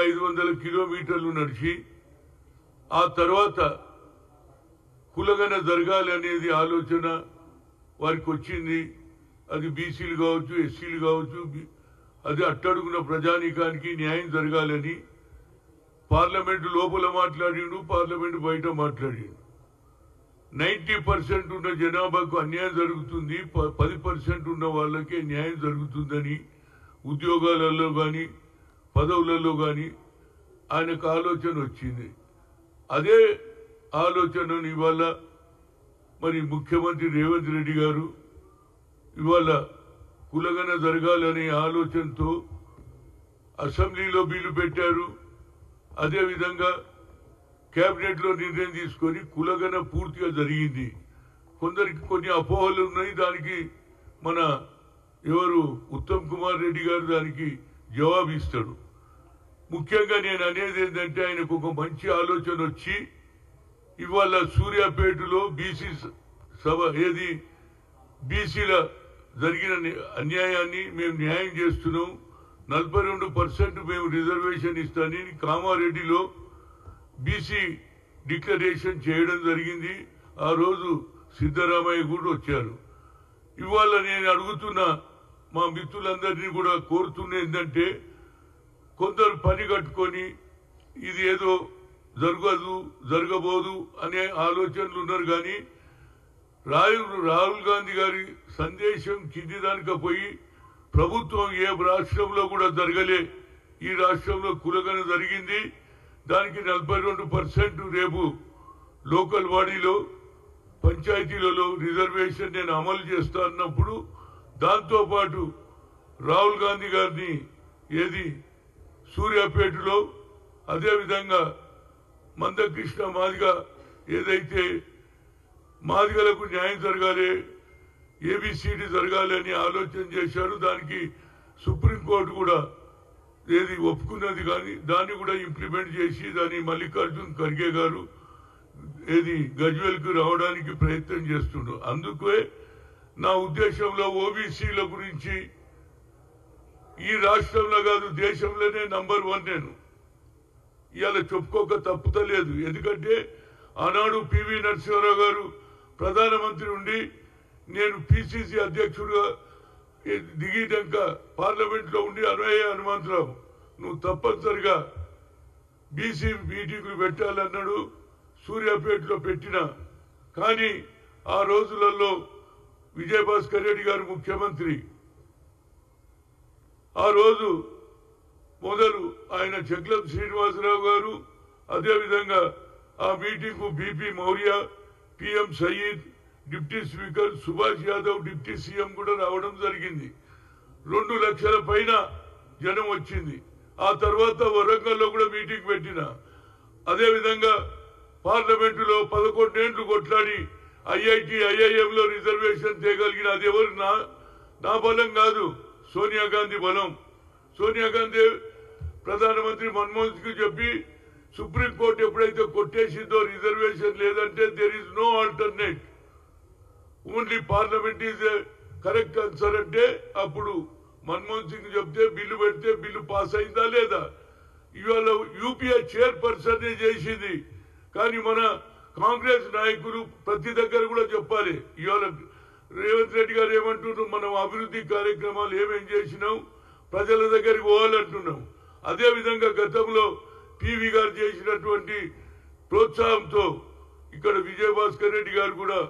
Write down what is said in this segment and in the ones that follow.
500 కిలోమీటర్లు నడిచి ఆ తర్వాత కులగన జరగాలి అనేది ఆలోచన వారికి వచ్చింది. అది బీసీలు కావచ్చు, ఎస్సీలు కావచ్చు, అది అట్టడుగున ప్రజానీకానికి న్యాయం జరగాలని పార్లమెంటు లోపల మాట్లాడిండు, పార్లమెంటు బయట మాట్లాడిండు. 90% ఉన్న జనాభాకు అన్యాయం జరుగుతుంది, 10% ఉన్న వాళ్ళకే న్యాయం జరుగుతుందని ఉద్యోగాలలో కానీ పదవులలో కానీ ఆయనకు ఆలోచన వచ్చింది. అదే ఆలోచనను ఇవాళ మరి ముఖ్యమంత్రి రేవంత్ రెడ్డి గారు ఇవాళ కులగన జరగాలనే ఆలోచనతో అసెంబ్లీలో బిల్లు పెట్టారు. అదేవిధంగా కేబినెట్లో నిర్ణయం తీసుకొని కులగన పూర్తిగా జరిగింది. కొందరికి కొన్ని అపోహలు ఉన్నాయి, దానికి మన ఎవరు ఉత్తమ్ కుమార్ రెడ్డి గారు దానికి జవాబు ఇస్తాడు. ముఖ్యంగా నేను అనేది ఏంటంటే ఆయనకు ఒక మంచి ఆలోచన వచ్చి ఇవాళ సూర్యాపేటలో బీసీ సభ ఏది బీసీల జరిగిన అన్యాయాన్ని మేము న్యాయం చేస్తున్నాం, 42% మేము రిజర్వేషన్ ఇస్తానని కామారెడ్డిలో బీసీ డిక్లరేషన్ చేయడం జరిగింది. ఆ రోజు సిద్ధరామయ్య కూడా వచ్చారు. ఇవాళ నేను అడుగుతున్న మా మిత్రులందరినీ కూడా కోరుతున్న ఏంటంటే కొందరు పని కట్టుకొని ఇది ఏదో జరగబోదు అనే ఆలోచనలు ఉన్నారు. కానీ రాహుల్ గాంధీ గారి సందేశం కింది దానిక పోయి ప్రభుత్వం ఏ రాష్ట్రంలో కూడా జరగలే, ఈ రాష్ట్రంలో కులగన జరిగింది, దానికి 42% రేపు లోకల్ బాడీలో పంచాయతీలలో రిజర్వేషన్ నేను అమలు చేస్తా అన్నప్పుడు దాంతోపాటు రాహుల్ గాంధీ గారిని ఏది సూర్యాపేటలో అదేవిధంగా మందకృష్ణ మాదిగ ఏదైతే మాదిగలకు న్యాయం జరగాలి, ఏబిసిడి జరగాలి అని ఆలోచన చేశారు. దానికి సుప్రీంకోర్టు కూడా ఏది ఒప్పుకున్నది, కానీ దాన్ని కూడా ఇంప్లిమెంట్ చేసి దాన్ని మల్లికార్జున్ ఖర్గే గారు ఏది గజ్వేల్కు రావడానికి ప్రయత్నం చేస్తుండ్రు. అందుకే నా ఉద్దేశంలో ఓబీసీల గురించి ఈ రాష్ట్రంలో కాదు దేశంలోనే నంబర్ 1 నేను ఇవాళ చెప్పుకోక తప్పుతలేదు. ఎందుకంటే ఆనాడు పివి నరసింహారావు గారు ప్రధానమంత్రి ఉండి నేను పిసిసి అధ్యక్షుడుగా దిగినాక పార్లమెంట్లో ఉండి హనుమంతరావు నువ్వు తప్పనిసరిగా బీసీ మీటింగులు పెట్టాలన్నాడు. సూర్యాపేటలో పెట్టిన, కానీ ఆ రోజులలో విజయభాస్కర్ రెడ్డి గారు ముఖ్యమంత్రి, ఆ రోజు మొదలు ఆయన చెక్లం శ్రీనివాసరావు గారు, అదేవిధంగా ఆ meeting B P Maurya, P M Sayeed, deputy speaker Subhash Yadav, deputy CM కూడా రావడం జరిగింది. 2 లక్షల పైన జనం వచ్చింది. ఆ తర్వాత వరంగల్లో కూడా మీటింగ్ పెట్టిన, అదేవిధంగా పార్లమెంటులో 11 ఏళ్లు కొట్లాడి ఐఐటి ఐఐఎంలో రిజర్వేషన్ చేయగలిగిన అది ఎవరు నా బలం కాదు, సోనియా గాంధీ బలం. సోనియా గాంధీ ప్రధానమంత్రి మన్మోహన్ సింగ్ చెప్పి సుప్రీంకోర్టు ఎప్పుడైతే కొట్టేసిందో రిజర్వేషన్ లేదంటే there is no alternate, only parliament is correct answer అంటే అప్పుడు మన్మోహన్ సింగ్ చెప్తే బిల్లు పెడితే బిల్లు పాస్ అయిందా లేదా. ఇవాళ యూపీఏ చైర్పర్సన్ చేసింది, కానీ మన కాంగ్రెస్ నాయకులు ప్రతి దగ్గర కూడా చెప్పాలి. ఇవాళ రేవంత్ రెడ్డి గారు ఏమంటున్నారు, మనం అభివృద్ధి కార్యక్రమాలు ఏమేం చేసినాం ప్రజల దగ్గరికి పోవాలంటున్నాం. అదేవిధంగా గతంలో పివి గారు చేసినటువంటి ప్రోత్సాహంతో ఇక్కడ విజయభాస్కర్ రెడ్డి గారు కూడా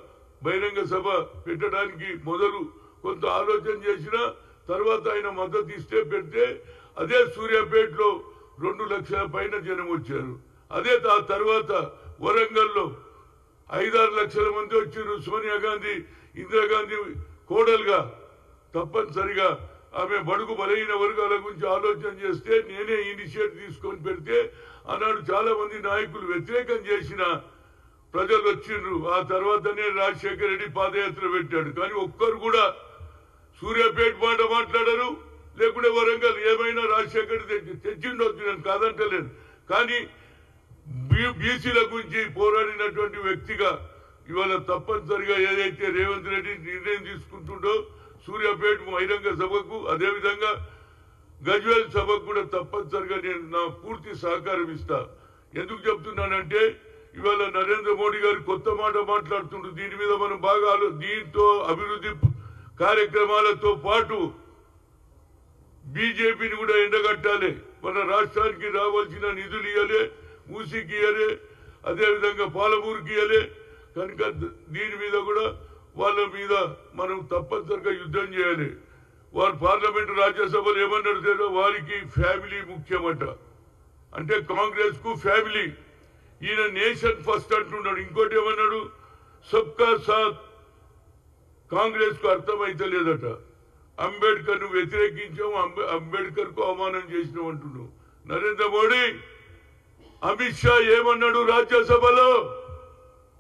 బహిరంగ సభ పెట్టడానికి మొదలు కొంత ఆలోచన చేసిన తర్వాత ఆయన మద్దతు ఇస్తే పెడితే అదే సూర్యాపేటలో 2 లక్షల పైన జనం వచ్చారు. అదే ఆ తర్వాత వరంగల్లో 5-6 లక్షల మంది వచ్చారు. సోనియా గాంధీ ఇందిరాగాంధీ కోడలుగా తప్పనిసరిగా ఆమె బడుగు బలహీన వర్గాల గురించి ఆలోచన చేస్తే నేనే ఇనిషియేటివ్ తీసుకొని పెడితే ఆనాడు చాలా మంది నాయకులు వ్యతిరేకం చేసిన ప్రజలు వచ్చిండ్రు. ఆ తర్వాతనే రాజశేఖర రెడ్డి పాదయాత్ర పెట్టాడు. కానీ ఒక్కరు కూడా సూర్యాపేట మాట మాట్లాడరు, లేకుంటే వరంగల్ ఏమైనా రాజశేఖర్ తెచ్చిండొచ్చు, నేను కాదంటలేను. కానీ బీసీల గురించి పోరాడినటువంటి వ్యక్తిగా ఇవాళ తప్పనిసరిగా ఏదైతే రేవంత్ రెడ్డి నిర్ణయం తీసుకుంటుండో సూర్యాపేట బహిరంగ సభకు, అదేవిధంగా గజ్వేల్ సభకు కూడా తప్పనిసరిగా నేను నా పూర్తి సహకారం ఇస్తా. ఎందుకు చెప్తున్నానంటే ఇవాళ నరేంద్ర మోడీ గారు కొత్త మాట మాట్లాడుతుండ్రు. దీని మీద మనం బాగా దీంతో అభివృద్ధి కార్యక్రమాలతో పాటు బీజేపీని కూడా ఎండగట్టాలి. మన రాష్ట్రానికి రావాల్సిన నిధులు ఇవ్వలే, మూసీకి ఇవ్వలే, అదేవిధంగా పాలమూరుకి ఇవ్వలే. కనుక దీని మీద కూడా వాళ్ళ మీద మనం తప్పనిసరిగా యుద్ధం చేయాలి. వారు పార్లమెంటు రాజ్యసభలో ఏమన్నాడు, వారికి ఫ్యామిలీ ముఖ్యమట. అంటే కాంగ్రెస్ కు ఫ్యామిలీ, ఈయన నేషన్ ఫస్ట్ అంటున్నాడు. ఇంకోటి ఏమన్నాడు, సబ్కా సాత్. కాంగ్రెస్ కు అర్థమైతే లేదట. అంబేద్కర్ ను వ్యతిరేకించాం, అంబేద్కర్ కు అవమానం చేసినాం అంటున్నావు. నరేంద్ర మోడీ, అమిత్ షా ఏమన్నాడు రాజ్యసభలో,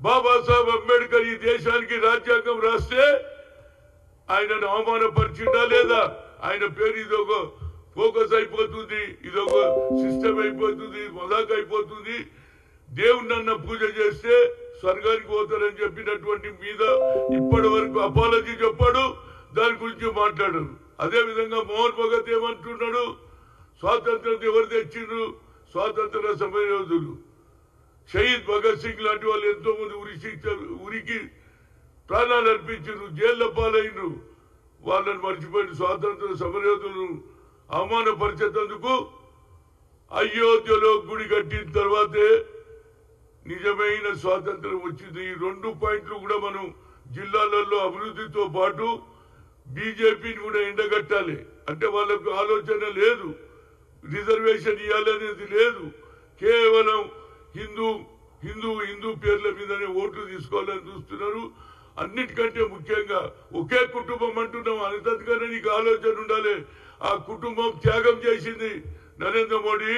బాబాసాహెబ్ అంబేద్కర్ ఈ దేశానికి రాజ్యాంగం రాస్తే ఆయనను అవమానపరిచిందా లేదా? ఆయన పేరు ఇదొక ఫోకస్ అయిపోతుంది, ఇదొక సిస్టమ్ అయిపోతుంది, మజాక్ అయిపోతుంది. దేవుణ్ణన్న పూజ చేస్తే స్వర్గానికి పోతారని చెప్పినటువంటి మీద ఇప్పటి వరకు అపాలజీ చెప్పాడు, దాని గురించి మాట్లాడరు. అదే విధంగా మోహన్ భగత్ ఏమంటున్నాడు, స్వాతంత్రం ఎవరు తెచ్చిండ్రు? స్వాతంత్ర సమరయోధులు. షహీద్ భగత్ సింగ్ లాంటి వాళ్ళు ఎంతో మంది ఉరికి ప్రాణాలు అర్పించారు, జైళ్ల పాలైనరు. వాళ్ళని మర్చిపోయిన స్వాతంత్ర సమరయోధులను అవమానపరిచేందుకు అయోధ్యలో గుడి కట్టిన తర్వాతే నిజమైన స్వాతంత్రం వచ్చింది. ఈ 2 పాయింట్లు కూడా మనం జిల్లాలలో అభివృద్ధితో పాటు బీజేపీని కూడా ఎండగట్టాలి. అంటే వాళ్ళకు ఆలోచన లేదు, రిజర్వేషన్ ఇవ్వాలనేది లేదు, కేవలం హిందూ హిందూ హిందూ పేర్ల మీదనే ఓట్లు తీసుకోవాలని చూస్తున్నారు. అన్నిటికంటే ముఖ్యంగా ఒకే కుటుంబం అంటున్నాం, అంతగానే నీకు ఆలోచన ఉండాలి. ఆ కుటుంబం త్యాగం చేసింది నరేంద్ర మోడీ,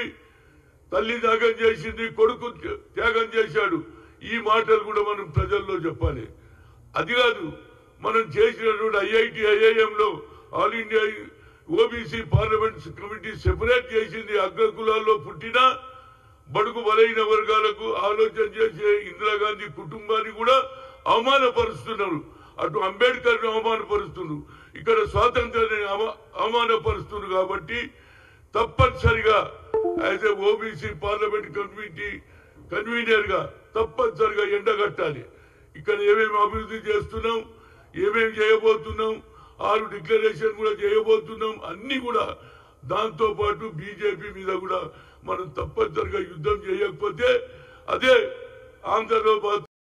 తల్లి త్యాగం చేసింది, కొడుకు త్యాగం చేశాడు. ఈ మాటలు కూడా మనం ప్రజల్లో చెప్పాలి. అది కాదు, మనం చేసినటువంటి ఐఐటి ఐఐఎంలో all India OBC parliament committee separate చేసింది. అగ్రకులాల్లో పుట్టిన బడుగు బలైన వర్గాలకు ఆలోచన చేసే ఇందిరాగాంధీ కుటుంబాన్ని కూడా అవమానపరుస్తున్నారు. అటు అంబేద్కర్ ను అవమానపరుస్తున్నారు, ఇక్కడ స్వాతంత్రాన్ని అవమానపరుస్తున్నారు. కాబట్టి తప్పనిసరిగా as a OBC parliament committee convener గా తప్పనిసరిగా ఎండగట్టాలి. ఇక్కడ ఏమేమి అభివృద్ధి చేస్తున్నాం, ఏమేమి చేయబోతున్నాం, 6 డిక్లరేషన్ కూడా చేయబోతున్నాం. అన్ని కూడా దాంతో పాటు బీజేపీ మీద కూడా మనం తప్పనిసరిగా యుద్ధం చేయకపోతే అదే ఆంధ్రలో